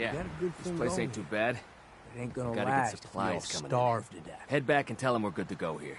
Yeah, got a good this thing place going ain't too here. bad. It ain't gonna Gotta get last if we all supplies coming in. starve to death. Head back and tell them we're good to go here.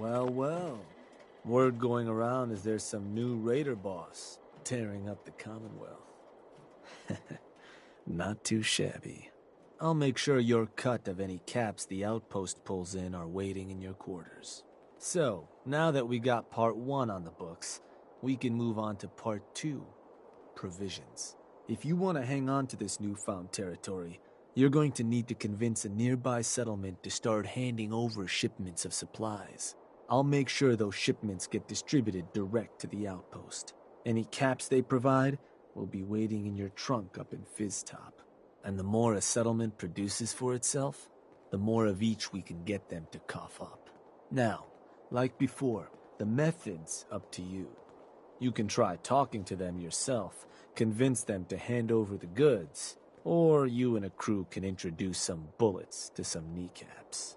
Well, well. Word going around is there's some new raider boss tearing up the Commonwealth. Not too shabby. I'll make sure your cut of any caps the outpost pulls in are waiting in your quarters. So, now that we got part 1 on the books, we can move on to part 2, provisions. If you want to hang on to this newfound territory, you're going to need to convince a nearby settlement to start handing over shipments of supplies. I'll make sure those shipments get distributed direct to the outpost. Any caps they provide will be waiting in your trunk up in Fizztop. And the more a settlement produces for itself, the more of each we can get them to cough up. Now, like before, the method's up to you. You can try talking to them yourself, convince them to hand over the goods, or you and a crew can introduce some bullets to some kneecaps.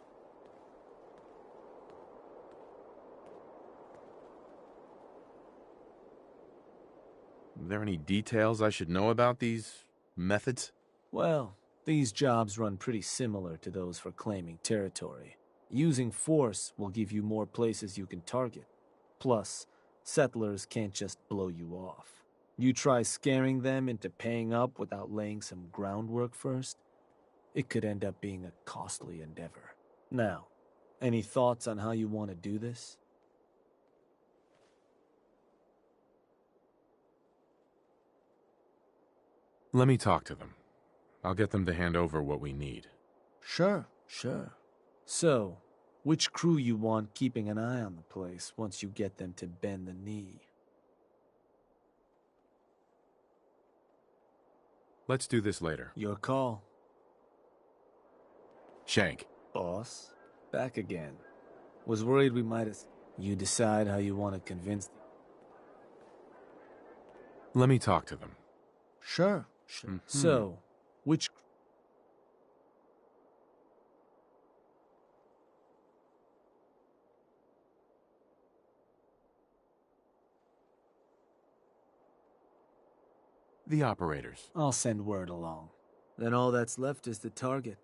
Are there any details I should know about these methods? Well, these jobs run pretty similar to those for claiming territory. Using force will give you more places you can target. Plus, settlers can't just blow you off. You try scaring them into paying up without laying some groundwork first, it could end up being a costly endeavor. Now, any thoughts on how you want to do this? Let me talk to them. I'll get them to hand over what we need. Sure. Sure. So, which crew you want keeping an eye on the place once you get them to bend the knee? Let's do this later. Your call. Shank. Boss. Back again. Was worried we might have... You decide how you want to convince them. Let me talk to them. Sure. So, which... The operators. I'll send word along. Then all that's left is the target.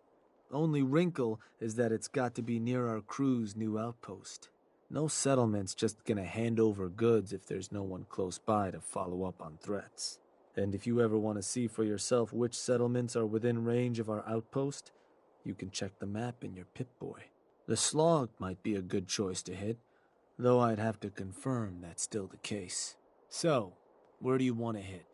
Only wrinkle is that it's got to be near our crew's new outpost. No settlement's just gonna hand over goods if there's no one close by to follow up on threats. And if you ever want to see for yourself which settlements are within range of our outpost, you can check the map in your Pip-Boy. The Slog might be a good choice to hit, though I'd have to confirm that's still the case. So, where do you want to hit?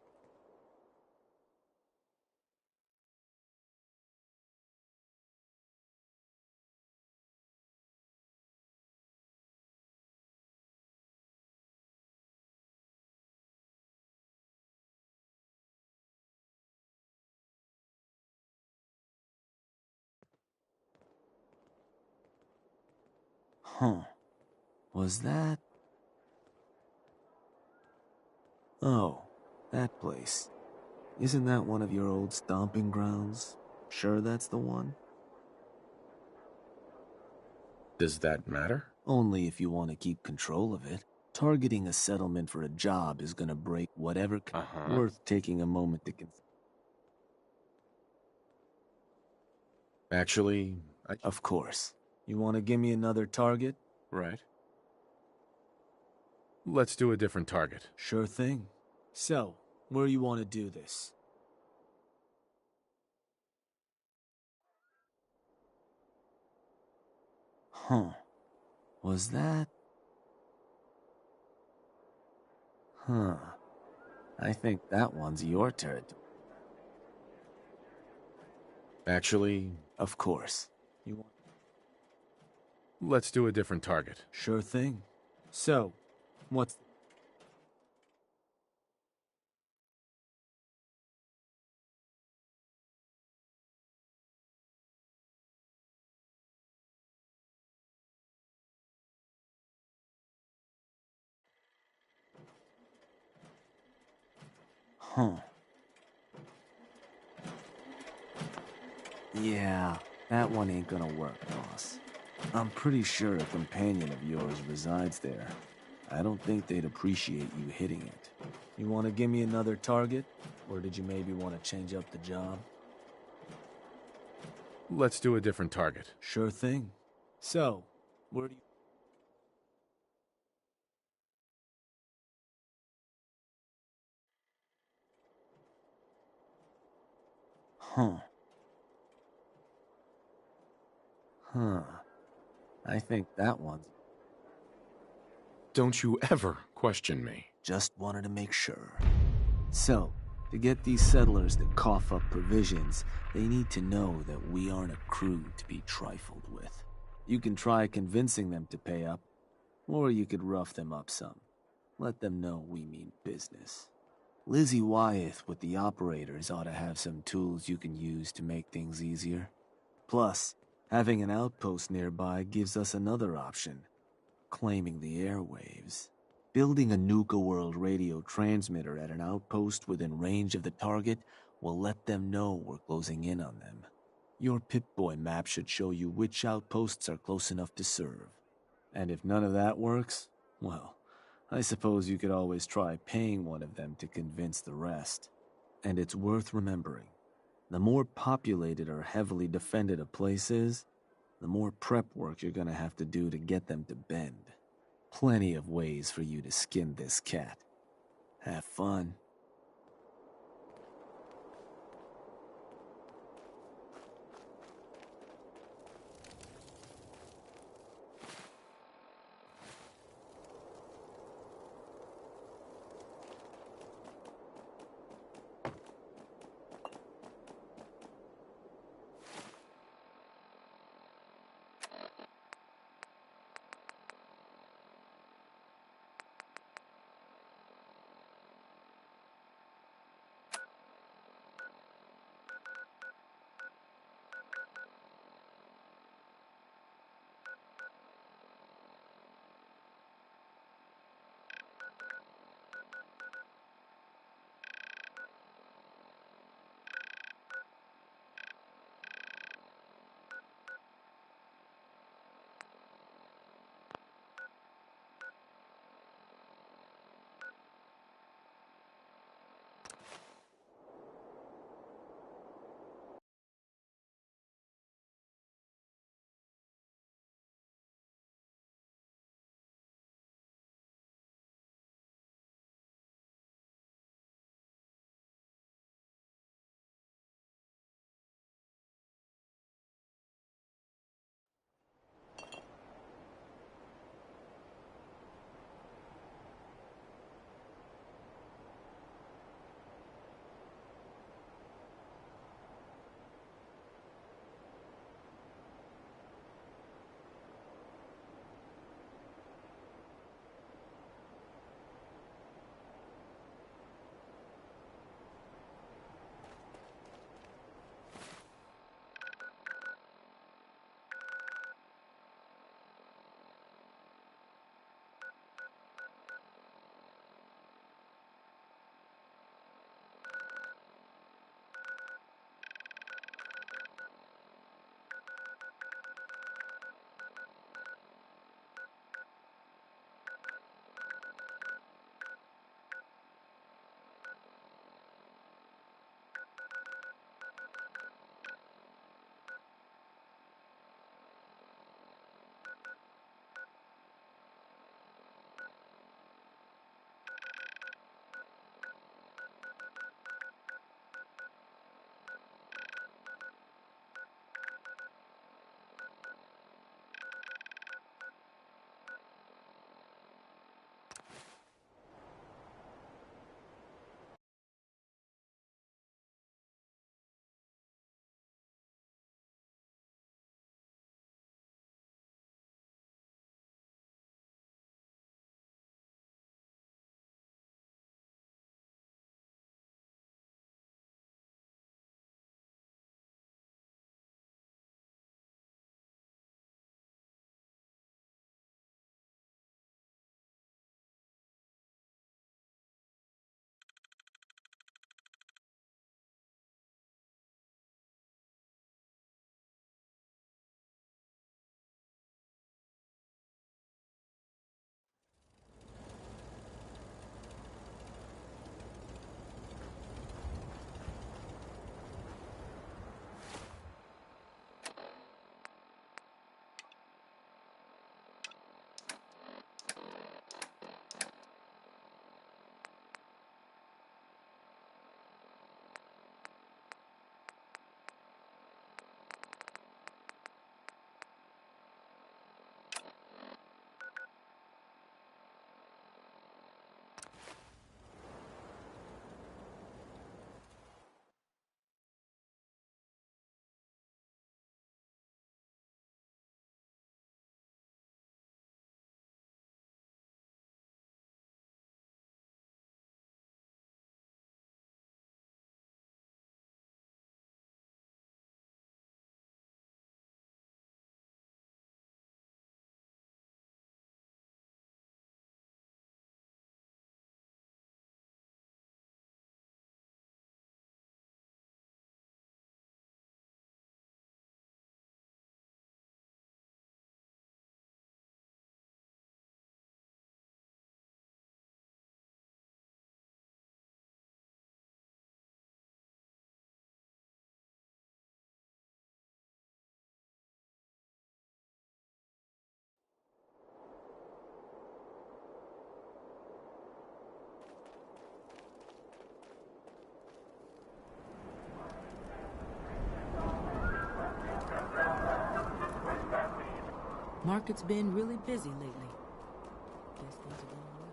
Huh. Was that... Oh, that place. Isn't that one of your old stomping grounds? Sure that's the one? Does that matter? Only if you want to keep control of it. Targeting a settlement for a job is gonna break whatever worth taking a moment to consider. Actually, Of course. You want to give me another target? Right. Let's do a different target. Sure thing. So, where you want to do this? Huh. Was that... Huh. I think that one's your territory. Actually, Of course. You want... let's do a different target. Sure thing. So, what's... Huh. Yeah, that one ain't gonna work, boss. I'm pretty sure a companion of yours resides there. I don't think they'd appreciate you hitting it. You want to give me another target? Or did you maybe want to change up the job? Let's do a different target. Sure thing. So, where do you... Huh. Huh. I think that one's... Don't you ever question me. Just wanted to make sure. So, to get these settlers to cough up provisions, they need to know that we aren't a crew to be trifled with. You can try convincing them to pay up, or you could rough them up some. Let them know we mean business. Lizzie Wyeth with the operators ought to have some tools you can use to make things easier. Plus, having an outpost nearby gives us another option. Claiming the airwaves. Building a Nuka World radio transmitter at an outpost within range of the target will let them know we're closing in on them. Your Pip-Boy map should show you which outposts are close enough to serve. And if none of that works, well, I suppose you could always try paying one of them to convince the rest. And it's worth remembering. The more populated or heavily defended a place is, the more prep work you're gonna have to do to get them to bend. Plenty of ways for you to skin this cat. Have fun. Market's been really busy lately. Guess things are going well.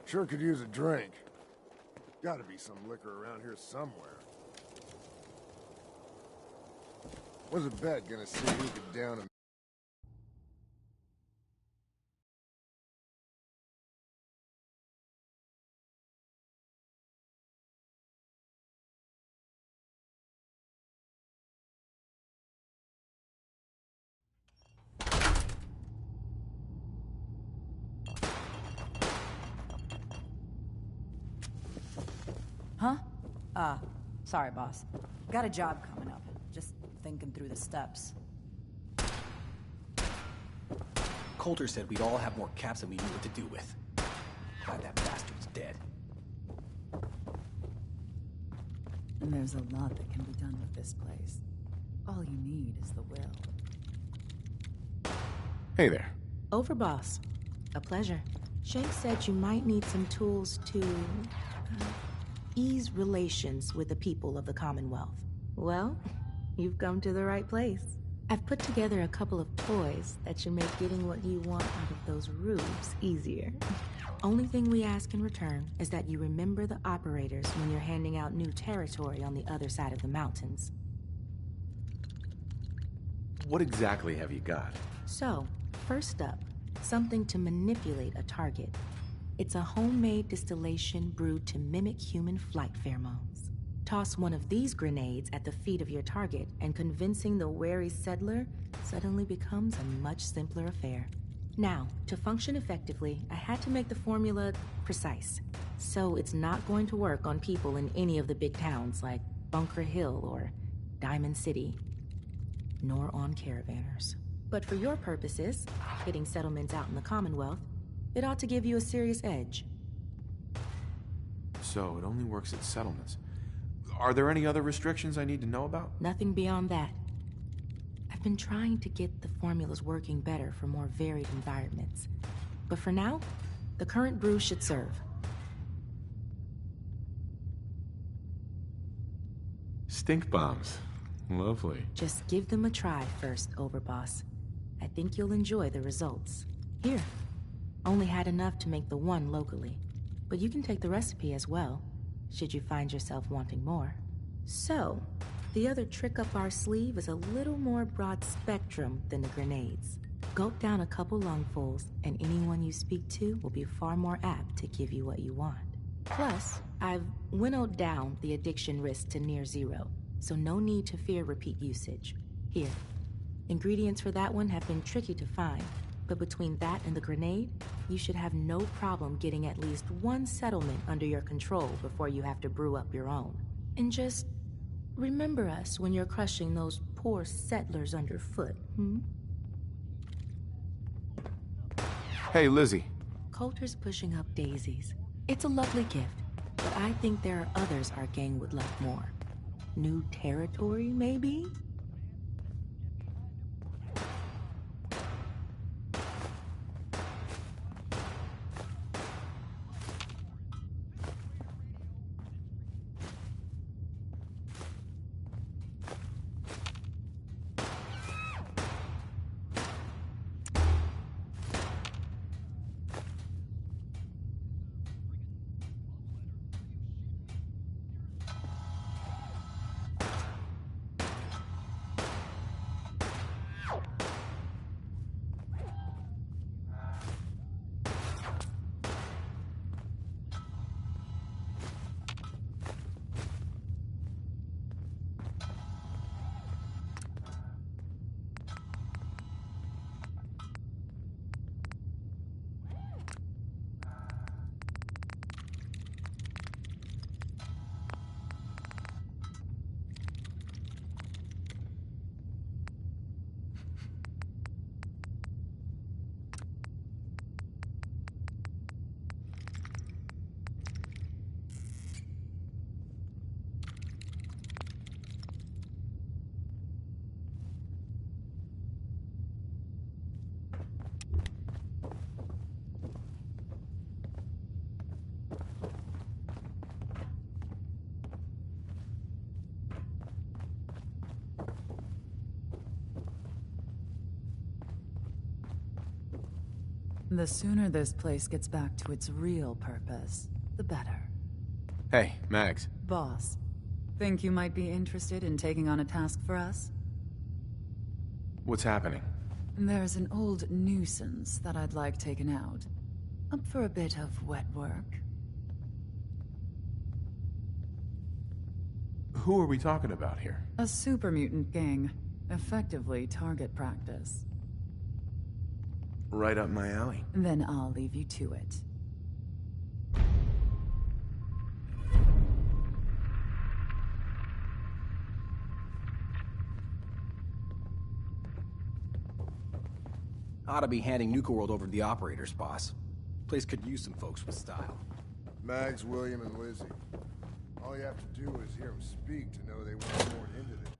Sure could use a drink. Gotta be some liquor around here somewhere. Was a bet gonna see who could down him? Huh? Sorry, boss. Got a job coming up. Just thinking through the steps. Coulter said we'd all have more caps than we knew what to do with. Glad that bastard's dead. And there's a lot that can be done with this place. All you need is the will. Hey there. Over, boss. A pleasure. Shank said you might need some tools to ease relations with the people of the Commonwealth. Well, you've come to the right place. I've put together a couple of toys that should make getting what you want out of those roofs easier. Only thing we ask in return is that you remember the operators when you're handing out new territory on the other side of the mountains. What exactly have you got? So, first up, something to manipulate a target. It's a homemade distillation brewed to mimic human flight pheromones. Toss one of these grenades at the feet of your target, and convincing the wary settler suddenly becomes a much simpler affair. Now, to function effectively, I had to make the formula precise. So it's not going to work on people in any of the big towns like Bunker Hill or Diamond City, nor on caravanners. But for your purposes, hitting settlements out in the Commonwealth, it ought to give you a serious edge. So, it only works at settlements. Are there any other restrictions I need to know about? Nothing beyond that. I've been trying to get the formulas working better for more varied environments. But for now, the current brew should serve. Stink bombs. Lovely. Just give them a try first, Overboss. I think you'll enjoy the results. Here. Only had enough to make the one locally, but you can take the recipe as well, should you find yourself wanting more. So, the other trick up our sleeve is a little more broad spectrum than the grenades. Gulp down a couple lungfuls, and anyone you speak to will be far more apt to give you what you want. Plus, I've winnowed down the addiction risk to near zero, so no need to fear repeat usage. Here, ingredients for that one have been tricky to find, but between that and the grenade, you should have no problem getting at least one settlement under your control before you have to brew up your own. And just remember us when you're crushing those poor settlers underfoot, Hey, Lizzie. Coulter's pushing up daisies. It's a lovely gift, but I think there are others our gang would like more. New territory, maybe? The sooner this place gets back to its real purpose, the better. Hey, Mags. Boss, think you might be interested in taking on a task for us? What's happening? There's an old nuisance that I'd like taken out. Up for a bit of wet work. Who are we talking about here? A super mutant gang. Effectively target practice. Right up my alley. Then I'll leave you to it. Ought to be handing Nuka World over to the operators, boss. Place could use some folks with style. Mags, William, and Lizzie. All you have to do is hear them speak to know they weren't born into this.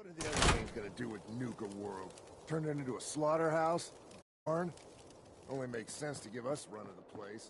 What are the other things gonna do with Nuka World? Turn it into a slaughterhouse? Barn? Only makes sense to give us run of the place.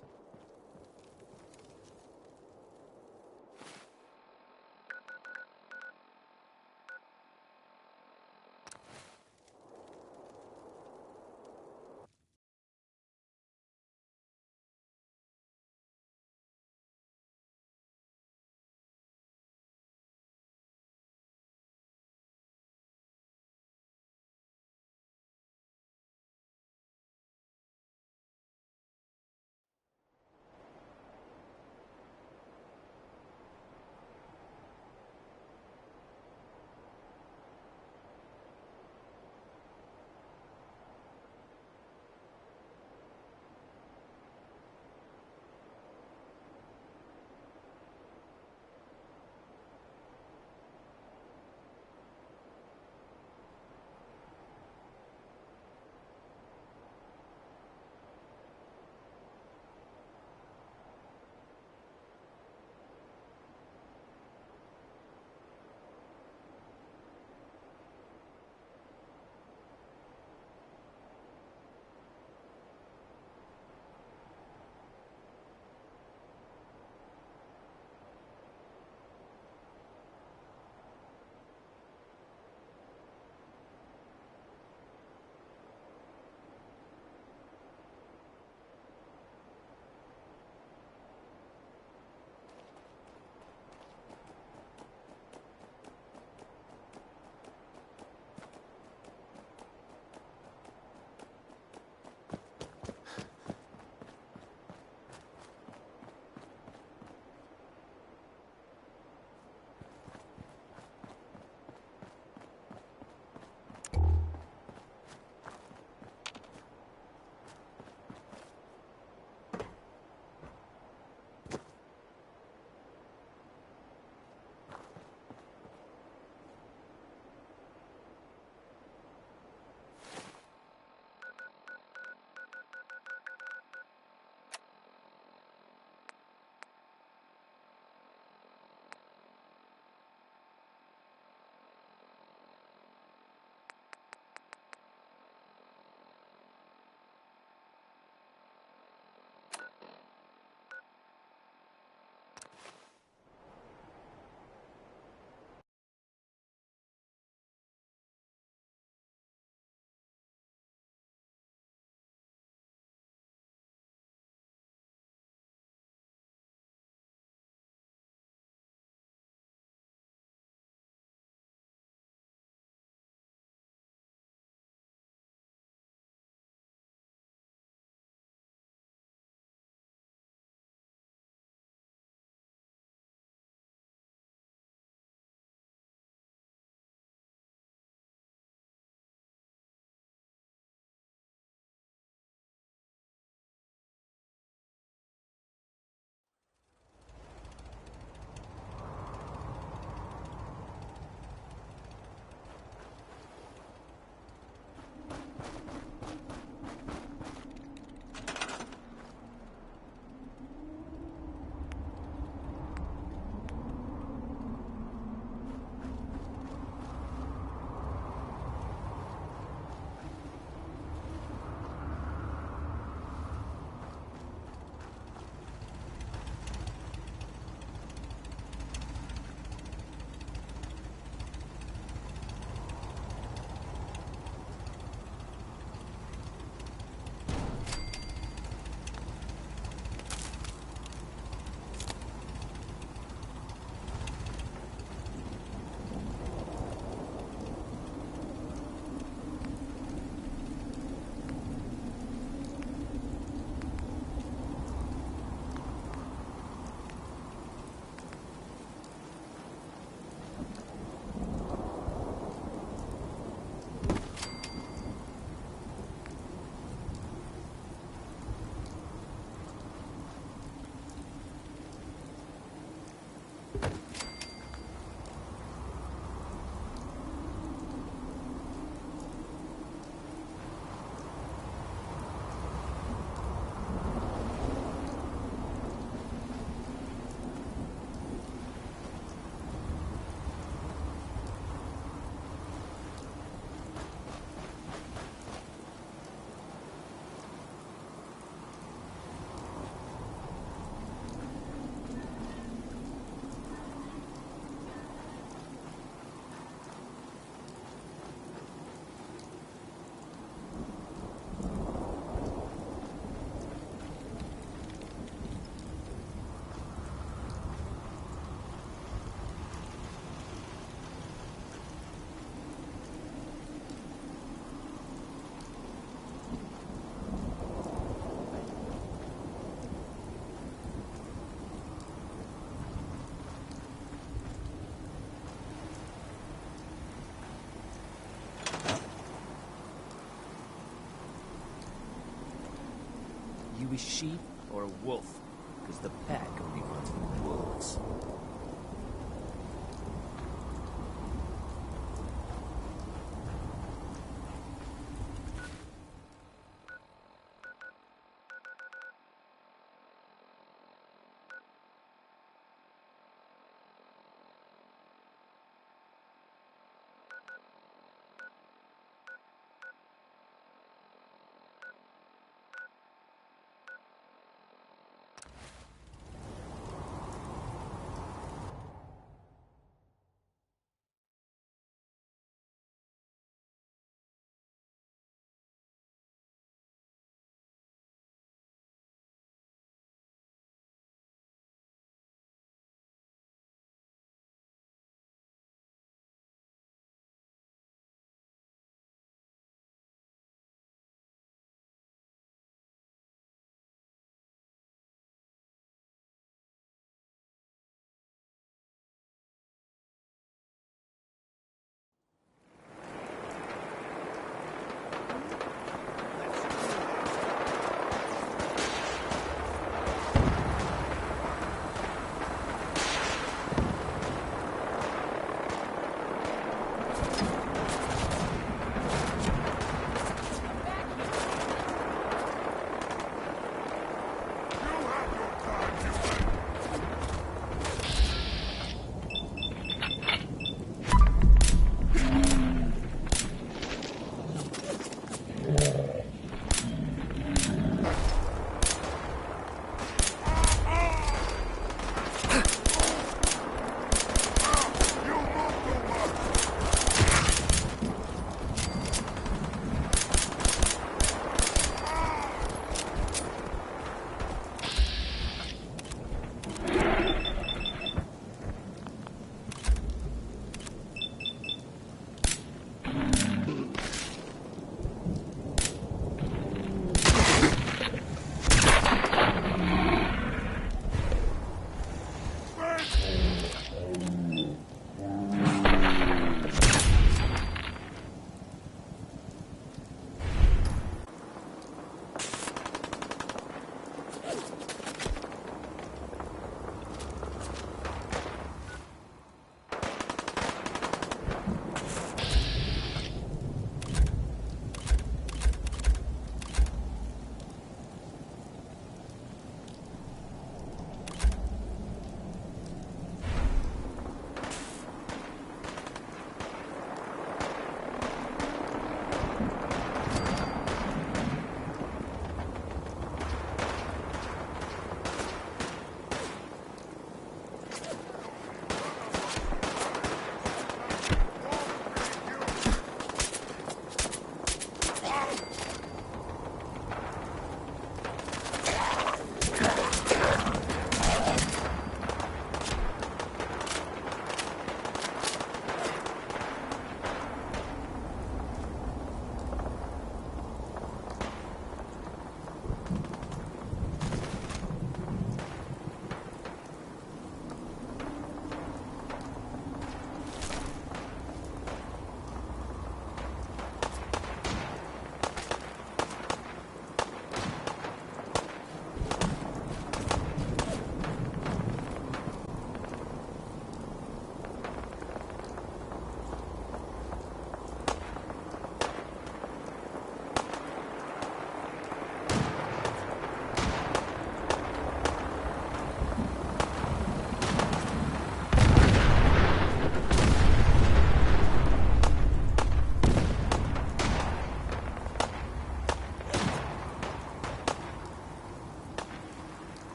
we sheep or a wolf? Because the pack only runs with wolves.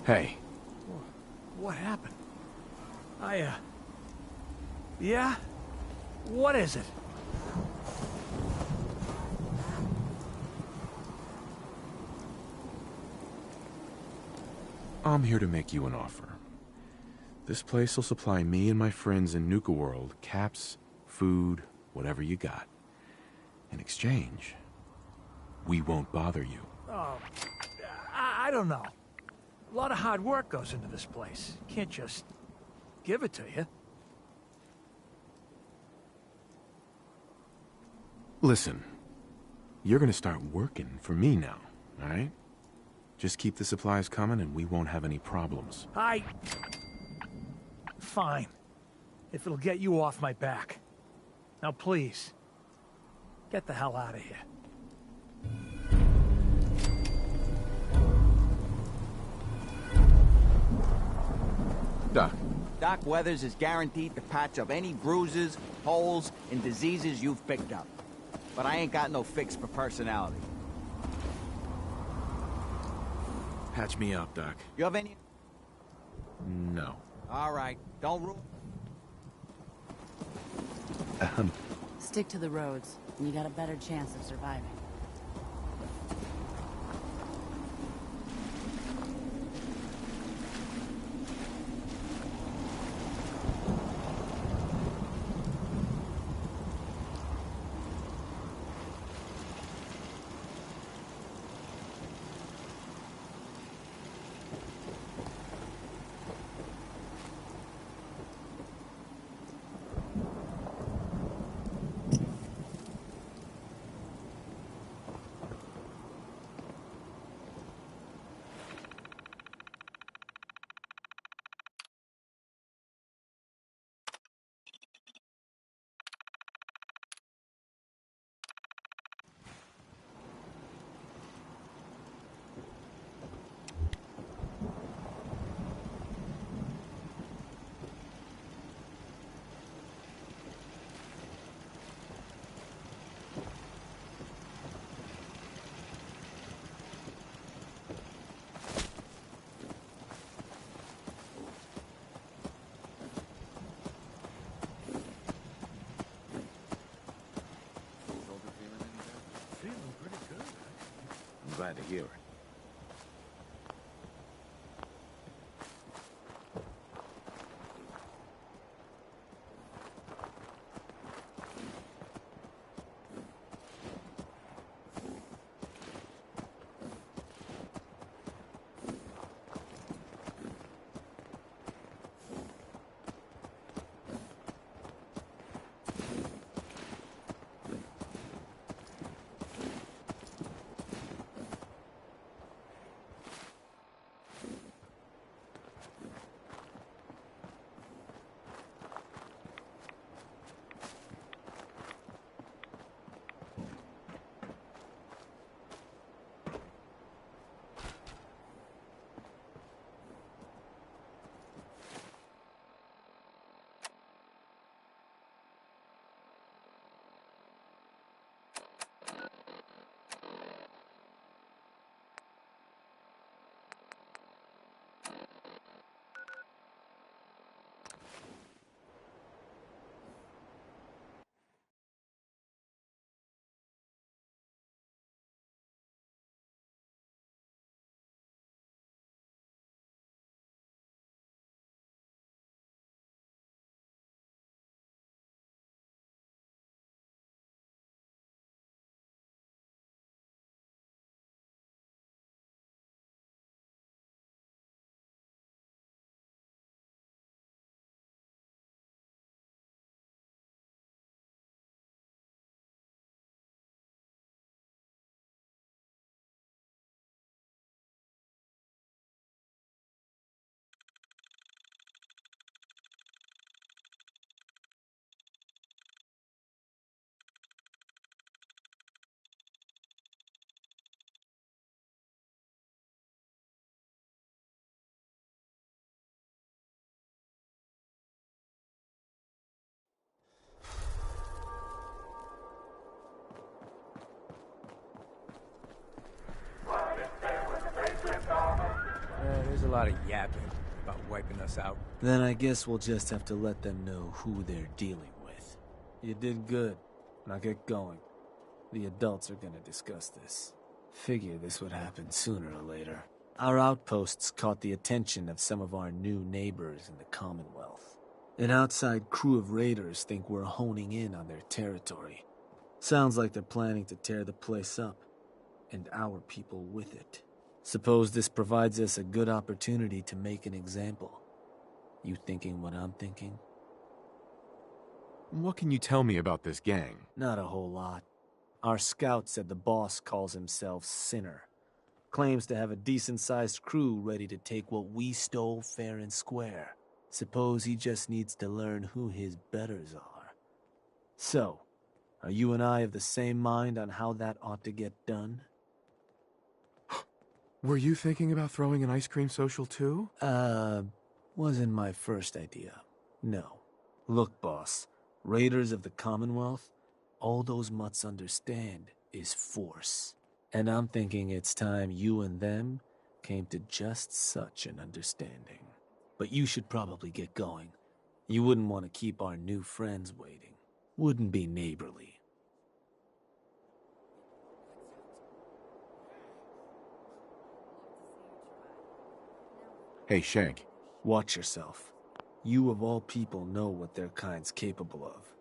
Hey, What happened? Yeah? What is it? I'm here to make you an offer. This place will supply me and my friends in Nuka World caps, food, whatever you got. In exchange, we won't bother you. Oh, I don't know. A lot of hard work goes into this place. Can't just give it to you. Listen, you're gonna start working for me now, all right? Just keep the supplies coming and we won't have any problems. Fine. If it'll get you off my back. Now please, get the hell out of here. Doc, Doc Weathers is guaranteed to patch up any bruises, holes, and diseases you've picked up. But I ain't got no fix for personality. patch me up, Doc. You have any... No. All right, don't rule... Stick to the roads, and you got a better chance of surviving. Feeling pretty good. I'm glad to hear it. lot of yapping about wiping us out. Then I guess we'll just have to let them know who they're dealing with. You did good. Now get going. The adults are gonna discuss this. Figure this would happen sooner or later. Our outposts caught the attention of some of our new neighbors in the Commonwealth. An outside crew of raiders think we're honing in on their territory. Sounds like they're planning to tear the place up, and our people with it. Suppose this provides us a good opportunity to make an example. You thinking what I'm thinking? What can you tell me about this gang? Not a whole lot. Our scout said the boss calls himself Sinner. Claims to have a decent-sized crew ready to take what we stole fair and square. Suppose he just needs to learn who his betters are. So, are you and I of the same mind on how that ought to get done? Were you thinking about throwing an ice cream social too? Wasn't my first idea. No. Look, boss, raiders of the Commonwealth, all those mutts understand is force. And I'm thinking it's time you and them came to just such an understanding. But you should probably get going. You wouldn't want to keep our new friends waiting. Wouldn't be neighborly. Hey, Shank. Watch yourself. You of all people know what their kind's capable of.